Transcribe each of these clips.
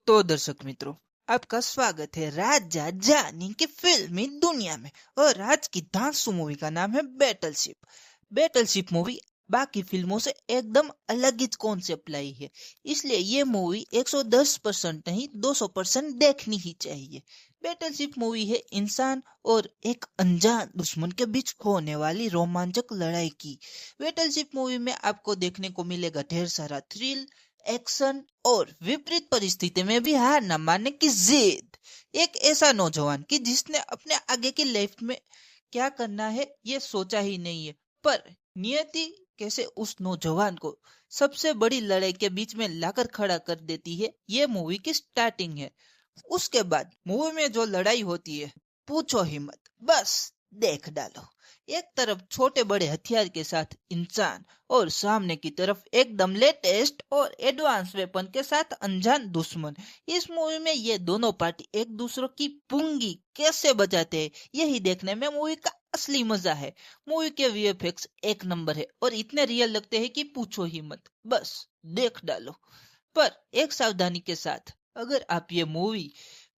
तो दर्शक मित्रों, आपका स्वागत है राजा जानी की फिल्मी दुनिया में। और आज की धांसू मूवी का नाम है बैटलशिप। बैटलशिप मूवी बाकी फिल्मों से एकदम अलग ही कॉन्सेप्ट लाई है, इसलिए ये मूवी 110% नहीं 200% देखनी ही चाहिए। बैटलशिप मूवी है इंसान और एक अनजान दुश्मन के बीच होने वाली रोमांचक लड़ाई की। बैटलशिप मूवी में आपको देखने को मिलेगा ढेर सारा थ्रिल, एक्शन और विपरीत परिस्थिति में भी हार न मानने की जिद। एक ऐसा नौजवान कि जिसने अपने आगे की लाइफ में क्या करना है ये सोचा ही नहीं है, पर नियति कैसे उस नौजवान को सबसे बड़ी लड़ाई के बीच में लाकर खड़ा कर देती है, ये मूवी की स्टार्टिंग है। उसके बाद मूवी में जो लड़ाई होती है, पूछो ही मत, बस देख डालो। एक तरफ छोटे बड़े हथियार के साथ इंसान और सामने की तरफ एकदम लेटेस्ट और एडवांस वेपन के साथ अनजान दुश्मन। इस मूवी में ये दोनों पार्टी एक दूसरे की पुंगी कैसे बजाते हैं, यही देखने में मूवी का असली मजा है। मूवी के वीएफएक्स एक नंबर है और इतने रियल लगते हैं कि पूछो ही मत, बस देख डालो। पर एक सावधानी के साथ, अगर आप ये मूवी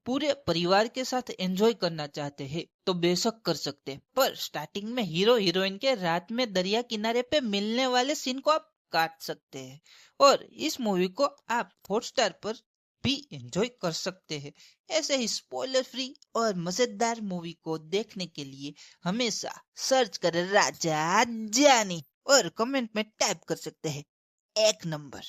पूरे परिवार के साथ एंजॉय करना चाहते हैं तो बेशक कर सकते हैं, पर स्टार्टिंग में हीरो हीरोइन के रात में दरिया किनारे पे मिलने वाले सीन को आप काट सकते हैं। और इस मूवी को आप हॉटस्टार पर भी एंजॉय कर सकते हैं। ऐसे ही स्पॉइलर फ्री और मजेदार मूवी को देखने के लिए हमेशा सर्च करें राजा जानी और कमेंट में टाइप कर सकते हैं एक नंबर।